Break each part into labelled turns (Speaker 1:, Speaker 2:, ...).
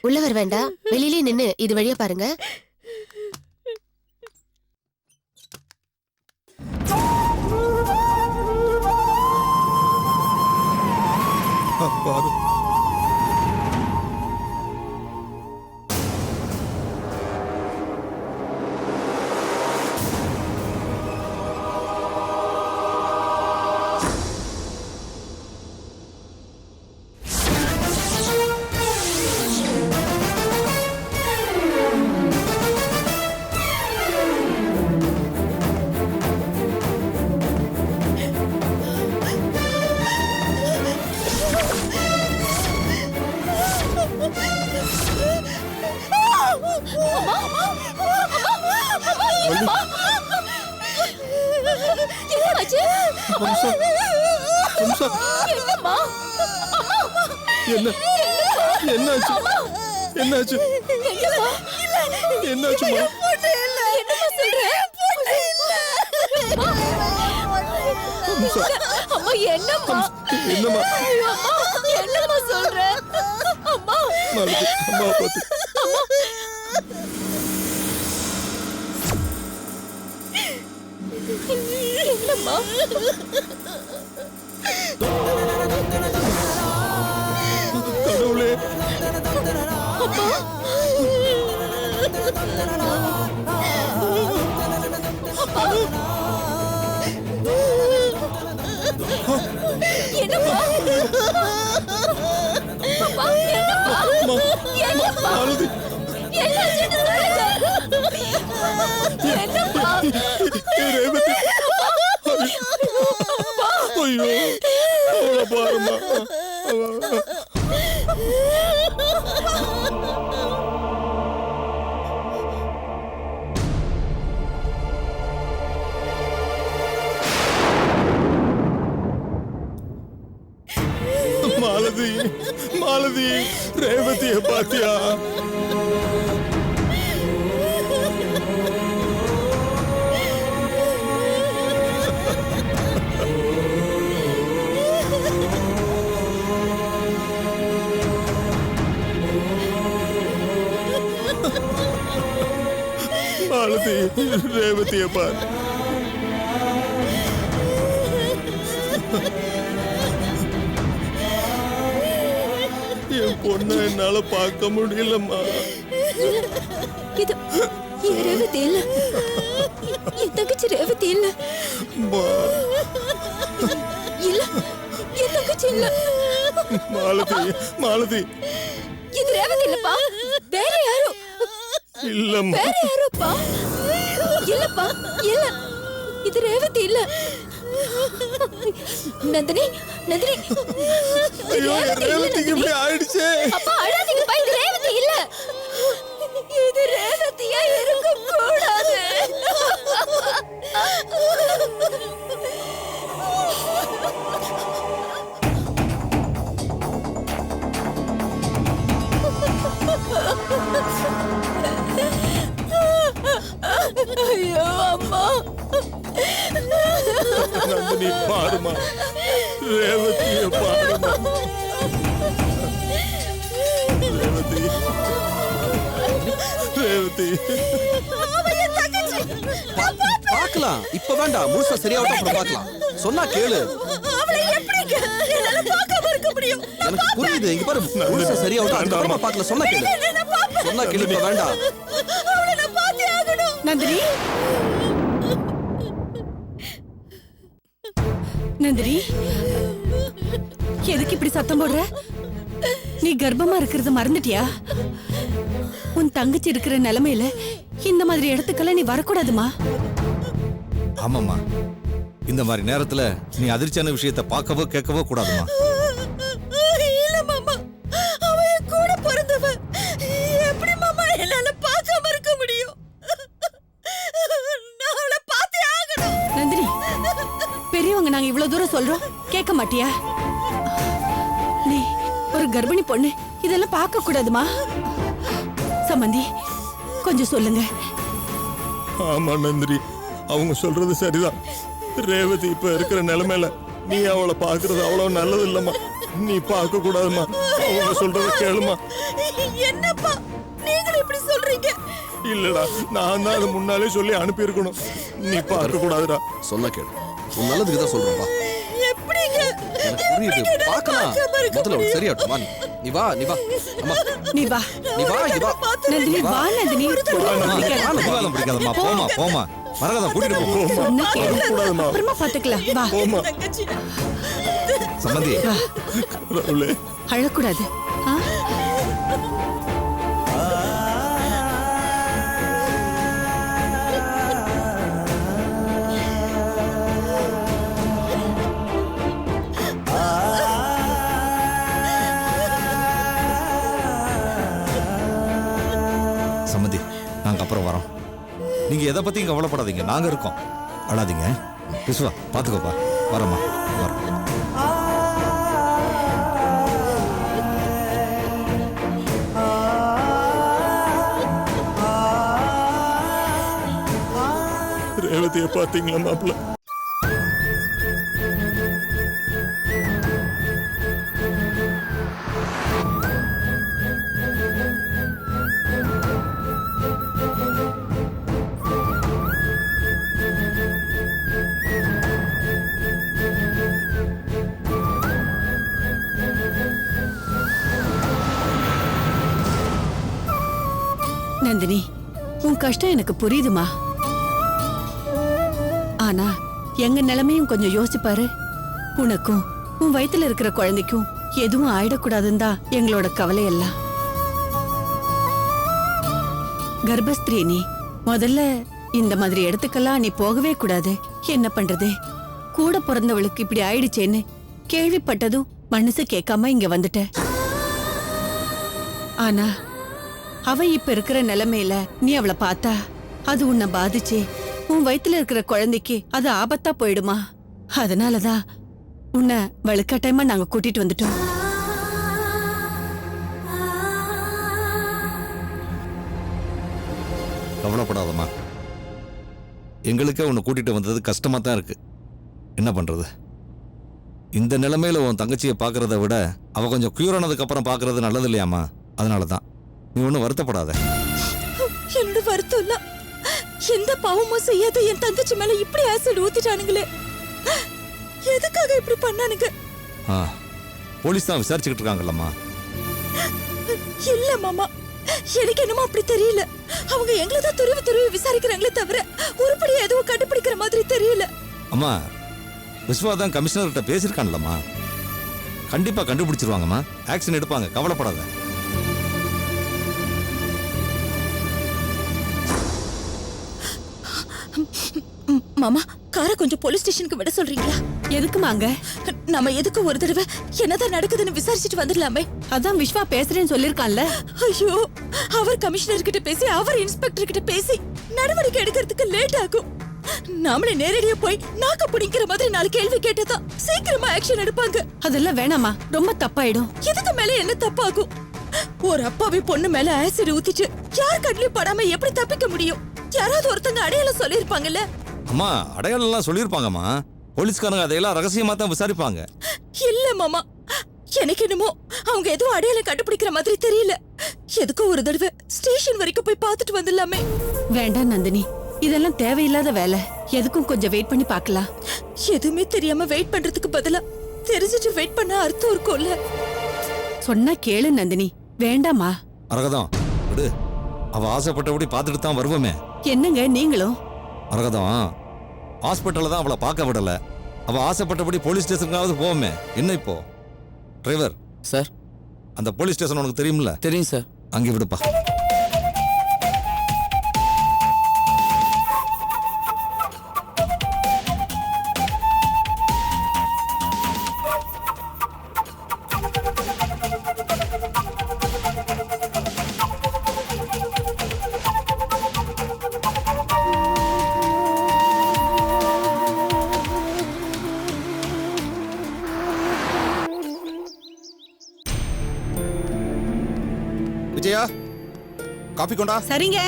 Speaker 1: உள்ள வர வேண்டாம், வெளியிலே நின்னு இது வழியா பாருங்க.
Speaker 2: பாரு. என்னாச்சு? என்னாச்சு? என்னாச்சுமா?
Speaker 3: என்னம்மா சொல்ற? அம்மா
Speaker 2: பார்த்து
Speaker 3: என்னம்மா?
Speaker 2: கடவுளே,
Speaker 3: என்னம்மா?
Speaker 2: மாலதி, ரேவதி, ஐயோ, அவளை பாருமா. மாலதி, மாலதி, ரேவதிய பாத்தியா? மாலதி, ரேவதிய பாரு. என் பொண்ண என்னால பார்க்க முடியலம்மா.
Speaker 3: இது ரேவதி இல்ல, என் தங்கச்சி ரேவதி இல்ல. இல்ல, என் தங்கச்சி இல்ல.
Speaker 2: மாலதி, மாலதி,
Speaker 3: இது ரேவதி இல்லப்பா, வேற யாரோ.
Speaker 2: இல்லம்மா,
Speaker 3: வேற யாரோப்பா. இல்லப்பா, இல்ல, இது ரேவதி இல்ல. நந்தினி, நந்தினி,
Speaker 2: ஐயோ, ரேவதிக்கு இப்படி ஆயிடுச்சு.
Speaker 3: அப்பா அழாதீங்கப்பா, இது ரேவதி இல்ல. இது ரேவதியா இருக்க கூடாது. ஐயோ அம்மா.
Speaker 2: நந்தினி பாருமா, ரேவதிய பாருமா. ரேவதி, ரேவதி,
Speaker 4: பார்க்கலாம். இப்ப வேண்டாம், முழுசா சரியாவட்டும், அப்புறம் பார்க்கலாம். சொன்னா கேளு. எனக்கு புரியுது. இங்க பாரு, முழுசா சரியாவட்டும், அதுக்கப்புறமா பார்க்கலாம். சொன்னா கேளு, சொன்னா கேளு. இப்ப வேண்டாம்.
Speaker 3: நந்தினி, நந்தினி, எதுக்கு இப்படி சத்தம் போடுற? நீ கர்ப்பமா இருக்கிறது மறந்துட்டியா? உன் தங்கச்சி இருக்கிற நிலைமையில இந்த மாதிரி இடத்துக்கெல்லாம் நீ வரக்கூடாதுமா.
Speaker 5: ஆமாம்மா, இந்த மாதிரி நேரத்துல நீ அதிர்ச்சியான விஷயத்தை பார்க்கவோ கேட்கவோ கூடாதுமா.
Speaker 3: இல்ல மாமா, அவ என் கூட பிறந்தவ. எப்படி மாமா என்னால பார்க்காம இருக்க முடியும்? நான் அவளை பார்த்தே ஆகணும். நந்தினி, பெரியவங்க நாங்க இவ்வளவு தூரம் சொல்றோம், கேட்க மாட்டியா? நீ ஒரு கர்ப்பிணி பொண்ணு, இதெல்லாம் பார்க்க கூடாதுமா. சம்பந்தி, கொஞ்சம் சொல்லுங்க.
Speaker 2: ஆமா நந்தினி, அவங்க சொல்றது சரிதான். ரேவதி இப்ப இருக்கிற நிலைமையில நீ அவளை பாக்குறது அவ்வளவு நல்லது இல்லம்மா. நீ பார்க்க கூடாதுமா. அவங்க சொல்றத கேளுமா.
Speaker 3: என்னப்பா நீங்களும் இப்படி சொல்றீங்க?
Speaker 2: இல்லடா, நான் தான் அதை முன்னாலே சொல்லி அனுப்பியிருக்கணும். நீ பார்க்க கூடாதுடா.
Speaker 4: சொன்னா கேளு, உன் நல்லதுக்கு தான் சொல்றேன்ப்பா.
Speaker 3: எப்படிங்க?
Speaker 4: எனக்கு புரியுது, பார்க்கலாம். முதல்ல அவளுக்கு சரியாட்டும். வா, நீ வா, நீ வா. அம்மா,
Speaker 3: நீ வா
Speaker 4: நீ வா, இங்க வா.
Speaker 3: நந்தினி, வா நந்தினி.
Speaker 5: பிடிக்காதம் பிடிக்காதம்மா, போமா போமா. மரகதம் கூட்டிட்டு போ.
Speaker 3: சொன்னா கேளு.
Speaker 2: கூடாதுமா.
Speaker 3: அப்புறமா பாத்துக்கலாம். வா
Speaker 2: போமா.
Speaker 5: சம்பந்தி,
Speaker 2: கடவுளே.
Speaker 3: அழக்கூடாது. ஆ?
Speaker 5: சம்பந்தி, நாங்க அப்புறம் வரோம். நீங்க எதை பத்தியும் கவலைப்படாதீங்க, நாங்க இருக்கோம். அழாதீங்க. விஸ்வா, பாத்துக்கோப்பா. வரமா, வரோம்.
Speaker 2: ரேவதியை பார்த்தீங்களா மாப்பிள்ள?
Speaker 3: நந்தினி, உன் கஷ்டம் எனக்கு புரியுதுமா. ஆனா எங்க நிலைமையும் கொஞ்சம் யோசிச்சு பாரு. உனக்கும் உன் வயித்துல இருக்கிற குழந்தைக்கும் எதுவும் ஆயிடக்கூடாதுன்னு தான் எங்களோட கவலை எல்லாம். கர்ப்பஸ்திரீ நீ. முதல்ல இந்த மாதிரி இடத்துக்கெல்லாம் நீ போகவே கூடாது. என்ன பண்றது, கூட பிறந்தவளுக்கு இப்படி ஆயிடுச்சேன்னு கேள்விப்பட்டதும் மனசு கேட்காம இங்க வந்துட்ட. ஆனா அவ இப்ப இருக்கிற நிலைமையில நீ அவளை பார்த்தா அது உன்னை பாதிச்சு உன் வயித்துல இருக்கிற குழந்தைக்கு அது ஆபத்தா போயிடுமா. அதனாலதான் உன்னை வலுக்கட்டாயமா நாங்க கூட்டிட்டு வந்துட்டோம்.
Speaker 5: கவலைப்படாதம்மா. எங்களுக்கே உன்னை கூட்டிட்டு வந்தது கஷ்டமா தான் இருக்கு. என்ன பண்றது, இந்த நிலைமையில உன் தங்கச்சியை பாக்குறத விட அவ கொஞ்சம் கியூர் ஆனதுக்கு அப்புறம் பாக்குறது நல்லது இல்லையாமா. அதனாலதான் நீ ஒன்னும் வருத்தப்படாத.
Speaker 6: என்னோட வருத்தம் இல்ல, எந்த பாவமும் செய்யாத என் தங்கச்சி மேல இப்படி ஆசிட் ஊத்திட்டானுங்களே. எதுக்காக இப்படி பண்ணானுங்க?
Speaker 5: போலீஸ் தான் விசாரிச்சுக்கிட்டு இருக்காங்கல்லம்மா.
Speaker 6: இல்ல மாமா, எனக்கு என்னமோ அப்படி தெரியல. அவங்க எங்களை தான் துருவி துருவி விசாரிக்கிறாங்களே தவிர உருப்படியா எதுவும் கண்டுபிடிக்கிற மாதிரி தெரியல.
Speaker 5: அம்மா, விஸ்வா தான் கமிஷனர்கிட்ட பேசியிருக்கான்லம்மா. கண்டிப்பா கண்டுபிடிச்சிருவாங்கம்மா. ஆக்ஷன் எடுப்பாங்க, கவலைப்படாத.
Speaker 6: மாமா, காரை கொஞ்சம் போலீஸ் ஸ்டேஷனுக்கு விட சொல்றீங்களா?
Speaker 3: எதுக்குமாங்க?
Speaker 6: நம்ம எதுக்கு ஒரு தடவை என்னதான் நடக்குதுன்னு விசாரிச்சுட்டு வந்துடலாமே.
Speaker 3: அதான் விஸ்வா பேசுறேன்னு சொல்லிருக்கான்ல.
Speaker 6: ஐயோ, அவர் கமிஷனர் கிட்ட பேசி அவர் இன்ஸ்பெக்டர் கிட்ட பேசி நடவடிக்கை எடுக்கிறதுக்கு லேட் ஆகும். நாமளே நேரடியா போய் நாக்க பிடிக்கிற மாதிரி 4 கேள்வி கேட்டதா சீக்கிரமா ஆக்ஷன் எடுப்பாங்க.
Speaker 3: அதெல்லாம் வேணாமா, ரொம்ப தப்பாயிடும்.
Speaker 6: இதுக்கு மேல என்ன தப்பாகும்? ஒரு அப்பாவி பொண்ணு மேல ஆசிட் ஊத்திட்டு யார் கண்ணிலும் படாம எப்படி தப்பிக்க முடியும்? யாராவது ஒருத்தங்க அடையாளம் சொல்லிருப்பாங்கல்ல.
Speaker 5: அம்மா, அடையாளம் எல்லாம் சொல்லியிருப்பாங்கம்மா. போலீஸ்காரங்க அதையெல்லாம் ரகசியமா தான் விசாரிப்பாங்க.
Speaker 6: இல்ல மாமா, எனக்கு என்னமோ அவங்க எதுவும் அடையாளம் கண்டுபிடிக்கிற மாதிரி தெரியல. எதுக்கும் ஒரு தடவை ஸ்டேஷன் வரைக்கும் போய் பார்த்துட்டு வந்துடலாமே.
Speaker 3: வேண்டாம் நந்தினி, இதெல்லாம் தேவையில்லாத வேலை. எதுக்கும் கொஞ்சம் வெயிட் பண்ணி பார்க்கலாம்.
Speaker 6: எதுவுமே தெரியாம வெயிட் பண்றதுக்கு பதிலா தெரிஞ்சிட்டு வெயிட் பண்ண அர்த்தம் இருக்கும்ல.
Speaker 3: சொன்னா கேளு நந்தினி, வேண்டாமா?
Speaker 5: மரகதம் விடு, அவ ஆசைப்பட்டபடி பார்த்துட்டு தான் வருவோமே.
Speaker 3: என்னங்க நீங்களும்?
Speaker 5: மரகதம், ஹாஸ்பிட்டல்ல தான் அவளை பார்க்க விடல. அவ ஆசைப்பட்டபடி போலீஸ் ஸ்டேஷனுக்காவது போவோமே. என்ன இப்போ? டிரைவர்
Speaker 4: சார்,
Speaker 5: அந்த போலீஸ் ஸ்டேஷன் உனக்கு தெரியும்ல?
Speaker 4: தெரியும் சார்.
Speaker 5: அங்கே விடுப்பா.
Speaker 4: விஜயா, காபி கொண்டா.
Speaker 3: சரிங்க.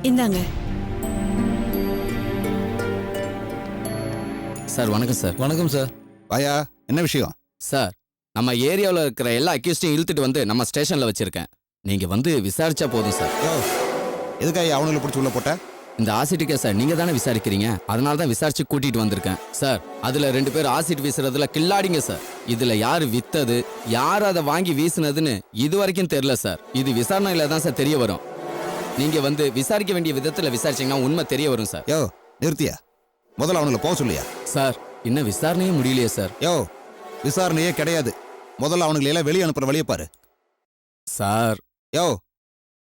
Speaker 3: இந்தாங்க.
Speaker 7: சார் வணக்கம் சார்.
Speaker 5: வணக்கம் சார்.
Speaker 8: வாயா, என்ன விஷயம்?
Speaker 7: சார் நம்ம ஏரியாவில் இருக்கிற எல்லா அக்யூஸ்டையும் இழுத்துட்டு வந்து நம்ம ஸ்டேஷன்ல வச்சிருக்கேன். நீங்க வந்து விசாரிச்சா போதும் சார்.
Speaker 8: யோ, எதுக்காக அவனுங்களை பிடிச்சி உள்ள போட்ட?
Speaker 7: இந்த ஆசிட் கேஸை நீங்க தானே விசாரிக்கிறீங்க, அதனால தான் விசாரிச்சு கூட்டிட்டு வந்திருக்கேன் சார். அதுல 2 பேர் ஆசிட் வீசுறதுல கில்லாடிங்க சார். இதுல யாரு வித்தது, யார் அதை வாங்கி வீசுனதுன்னு இது வரைக்கும் தெரியல சார். இது விசாரணையில தான் சார் தெரிய வரும். நீங்க வந்து விசாரிக்க வேண்டிய விதத்துல விசாரிச்சீங்கன்னா உண்மை தெரிய வரும் சார்.
Speaker 8: யோ, நிறுத்தியா? முதல்ல அவனுங்களை போக சொல்லியா?
Speaker 7: சார் இன்னும் விசாரணையே முடியலையே சார்.
Speaker 8: யோ, விசாரணையே கிடையாது. முதல்ல அவனுங்களை எல்லாம் வெளியே அனுப்புற வழியை பாரு.
Speaker 7: சார்
Speaker 8: யோ,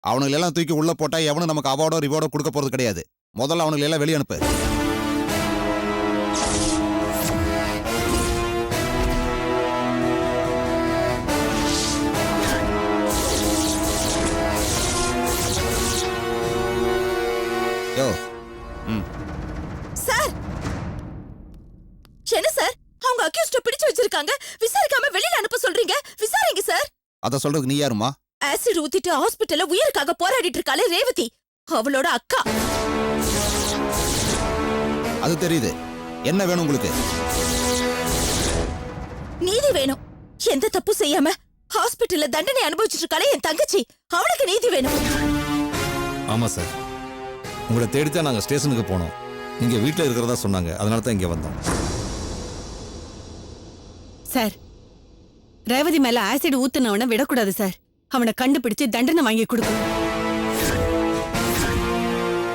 Speaker 8: அவனுங்களை எல்லாம் தூக்கி உள்ள போட்டா எவனும் நமக்கு அவார்டோ ரிவார்டோ கொடுக்க போறது கிடையாது. முதல்ல அவனுங்களை எல்லாம் வெளியே அனுப்பு. யோ,
Speaker 6: சார் என்ன சார், அவங்க அக்யூஸ்ட பிடிச்சு வச்சிருக்காங்க, விசாரிக்காம வெளியில அனுப்ப சொல்றீங்க. விசாரிங்க சார்.
Speaker 8: அத சொல்றதுக்கு நீ யாருமா?
Speaker 6: ஆசிட் ஊத்திட்டு ஹாஸ்பிடல்ல உயிருக்காக போராடிட்டு இருக்காளே ரேவதி, அவளோட அக்கா.
Speaker 8: அது தெரியுது. என்ன வேணும் உங்களுக்கு?
Speaker 6: நீதி வேணும். எந்த தப்பு செய்யாம ஹாஸ்பிடல்ல தண்டனை அனுபவிச்சுட்டு இருக்காளே என் தங்கச்சி, அவளுக்கு நீதி வேணும்.
Speaker 5: ஆமாம் சார், உங்களை தேடித்தான் நாங்கள் ஸ்டேஷனுக்கு போனோம். நீங்கள் வீட்டில் இருக்கிறதா சொன்னாங்க, அதனால தான் இங்கே வந்தோம்.
Speaker 3: சார், ரேவதி மேல ஆசிட் ஊத்துனவனை விடக்கூடாது சார். அவனை கண்டுபிடிச்சு தண்டனை வாங்கி கொடுக்கணும்.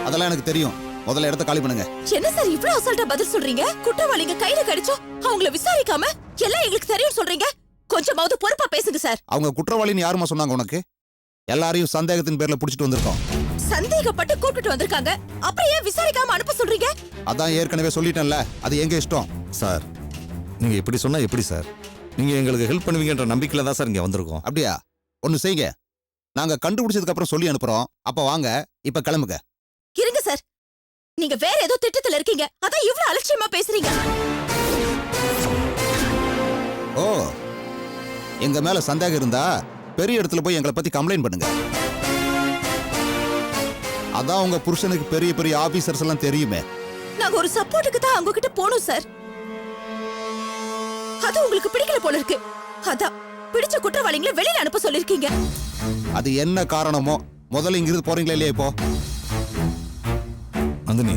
Speaker 8: அதெல்லாம் எனக்கு தெரியும். முதல்ல இடத்த காலி பண்ணுங்க.
Speaker 6: என்ன சார் இவ்வளவு அசால்ட்டா பதில் சொல்றீங்க? குற்றவாளிங்க கையில கடிச்சோம், அவங்கள விசாரிக்காம எல்லாம் எங்களுக்கு தெரியும் சொல்றீங்க. கொஞ்சமாவது பொறுப்பா பேசுங்க சார்.
Speaker 8: அவங்க குற்றவாளின்னு யாருமா சொன்னாங்க உனக்கு? எல்லாரையும் சந்தேகத்தின் பேர்ல புடிச்சிட்டு வந்திருக்கோம்.
Speaker 6: சந்தேகப்பட்டு கூப்பிட்டு வந்திருக்காங்க, அப்புறம் ஏன் விசாரிக்காம அனுப்ப சொல்றீங்க?
Speaker 8: அதான் ஏற்கனவே சொல்லிட்டேன்ல, அது எங்க இஷ்டம்.
Speaker 5: சார், நீங்கள் இப்படி சொன்னால் எப்படி சார்? நீங்கள் எங்களுக்கு ஹெல்ப் பண்ணுவீங்கன்ற நம்பிக்கையில் தான் சார் இங்கே வந்திருக்கோம்.
Speaker 8: அப்படியா? ஒன்னு செய்யுங்க, நாங்க கண்டுபிடிச்சதுக்கு அப்புறம் சொல்லி அனுப்புறோம். அப்ப வாங்க, இப்ப கிளம்புங்க.
Speaker 6: இருங்க சார், நீங்க வேற ஏதோ திட்டத்துல இருக்கீங்க, அதான் இவ்வளவு அலட்சியமா பேசுறீங்க.
Speaker 8: ஓ, எங்க மேல சந்தேகம் இருந்தா பெரிய இடத்துல போய் எங்களை பத்தி கம்ப்ளைண்ட் பண்ணுங்க. அதான் உங்க புருஷனுக்கு பெரிய பெரிய ஆபீசர்ஸ் எல்லாம் தெரியுமே.
Speaker 6: நாங்க ஒரு சப்போர்ட்டுக்கு தான் அவங்க கிட்ட போனோம் சார். அது உங்களுக்கு பிடிக்கல போல இருக்கு, அதான் பிடிச்ச குற்றவாளிகளை வெளியில அனுப்ப சொல்லிருக்கீங்க.
Speaker 8: அது என்ன காரணமோ முதல்ல இங்கிருந்து போறீங்களா இல்லையா? இப்போ
Speaker 5: நந்தினி,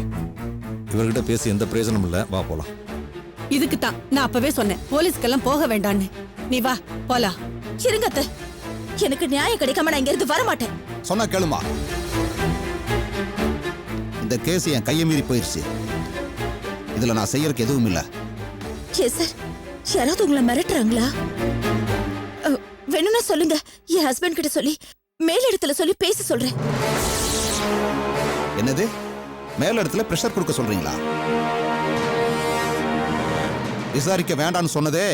Speaker 5: இவர்கிட்ட பேசி எந்த பிரயோஜனம் இல்லை, வா போலாம்.
Speaker 3: இதுக்கு தான் நான் அப்பவே சொன்னேன் போலீஸ்க்கெல்லாம் போக வேண்டான்னு. நீ வா போலாம்.
Speaker 6: இருங்க அத்தை, எனக்கு நியாயம் கிடைக்காம நான் இங்க இருந்து வர மாட்டேன்.
Speaker 8: சொன்னா கேளுமா, இந்த கேஸ் என் கையை மீறி போயிருச்சு. இதுல நான் செய்யறதுக்கு எதுவும் இல்ல.
Speaker 6: சார், யாராவது உங்களை மிரட்டுறாங்களா? வேணும்னா சொல்லுங்க, என் ஹஸ்பண்ட் கிட்ட சொல்லி மேலிடத்துல சொல்லி பேச சொல்றேன்.
Speaker 8: என்னது, மேல இடத்துல பிரஷர் கொடுக்க சொல்றீங்களா? விசாரிக்க வேண்டாம்னு சொன்னதே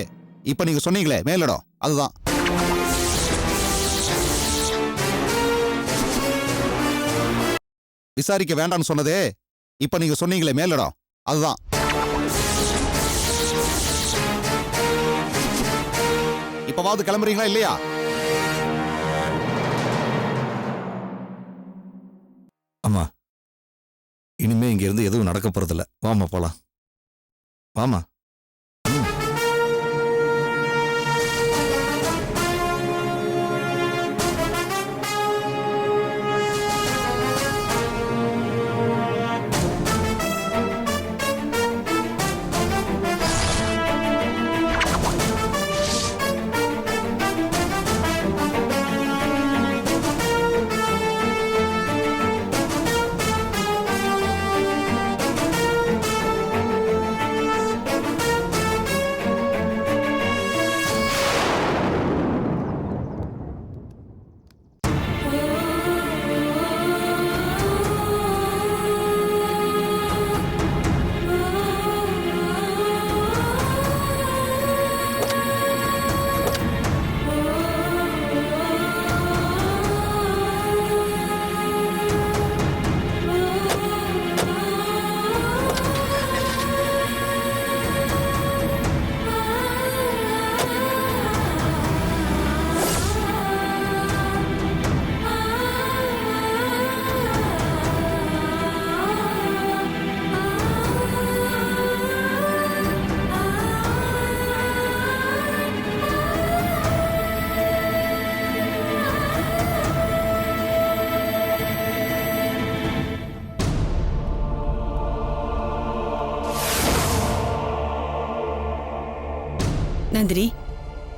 Speaker 8: இப்ப நீங்க சொன்னீங்களே மேலிடம், அதுதான். விசாரிக்க வேண்டாம்னு சொன்னதே இப்ப நீங்க சொன்னீங்களே மேலிடம், அதுதான். இப்பவாவது கிளம்புறீங்களா இல்லையா?
Speaker 5: ஆமா, இனிமே இங்க இருந்து எதுவும் நடக்க போறதில்ல. வாமா போலாம், வாமா.
Speaker 3: நந்தினி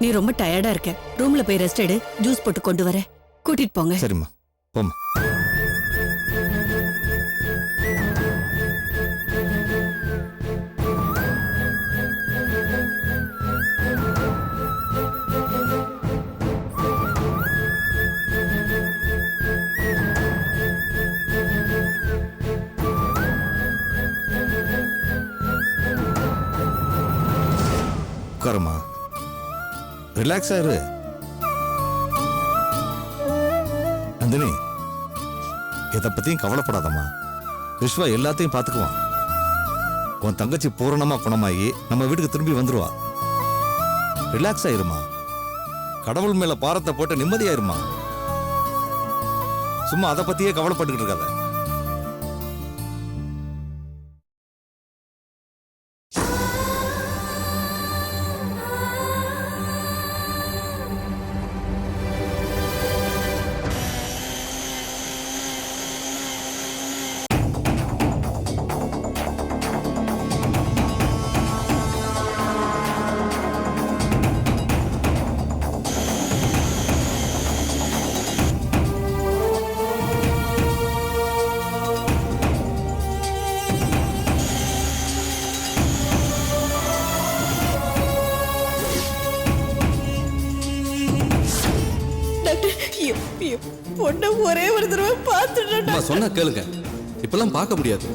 Speaker 3: நீ ரொம்ப டயர்டா இருக்க, ரூம்ல போய் ரெஸ்ட் எடு, ஜூஸ் போட்டு கொண்டு வர, கூட்டிட்டு போங்க.
Speaker 5: சரிம்மா போம்மா. உட்காருமா, ரிலாக்ஸா இரு. நந்தினி, எதை பத்தியும் கவலைப்படாதம்மா. விஸ்வா எல்லாத்தையும் பார்த்துக்குவான். உன் தங்கச்சி பூரணமா குணமாகி நம்ம வீட்டுக்கு திரும்பி வந்துருவா. ரிலாக்ஸ் ஆயிருமா. கடவுள் மேல பாரத்தை போட்டு நிம்மதியாயிருமா. சும்மா அதை பத்தியே கவலைப்பட்டுக்கிட்டு இருக்காத.
Speaker 6: பொண்ணு ஒரே ஒரு தடவை பார்த்துட்டேன்.
Speaker 4: அம்மா சொன்னா கேளுங்க, இப்பெல்லாம் பார்க்க முடியாது.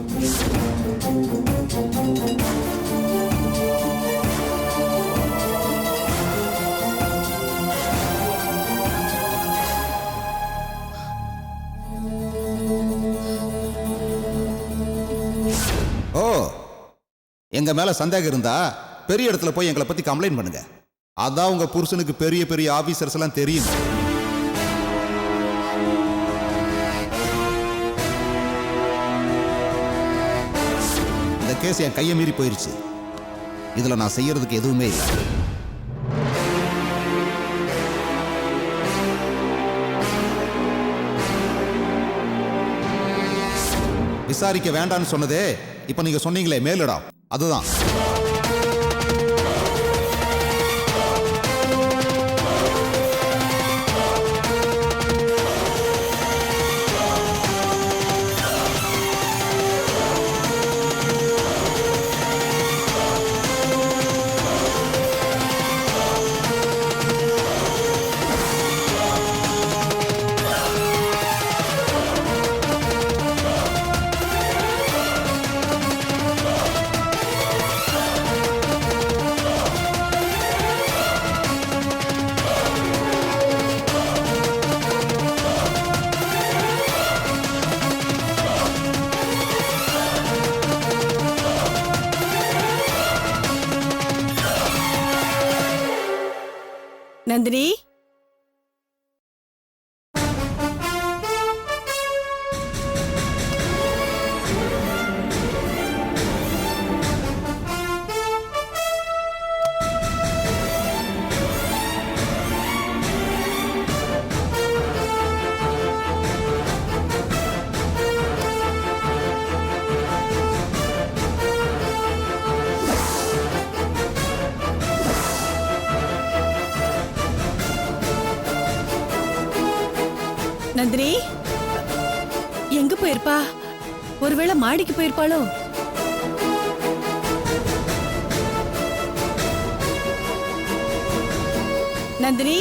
Speaker 8: ஓ, எங்க மேல சந்தேகம் இருந்தா பெரிய இடத்துல போய் எங்களை பத்தி கம்ப்ளைண்ட் பண்ணுங்க. அதான் உங்க புருஷனுக்கு பெரிய பெரிய ஆபீசர்ஸ் எல்லாம் தெரியும். இந்த கேஸ் என் கையை மீறி போயிருச்சு. இதுல நான் செய்யறதுக்கு எதுவுமே இல்லை. விசாரிக்க வேண்டாம்னு சொன்னதே இப்ப நீங்க சொன்னீங்களே மேலிடம், அதுதான்.
Speaker 3: நந்தினி, நந்தினி எங்க போயிருப்பா? ஒருவேளை மாடிக்கு போயிருப்பாளோ? நந்தினி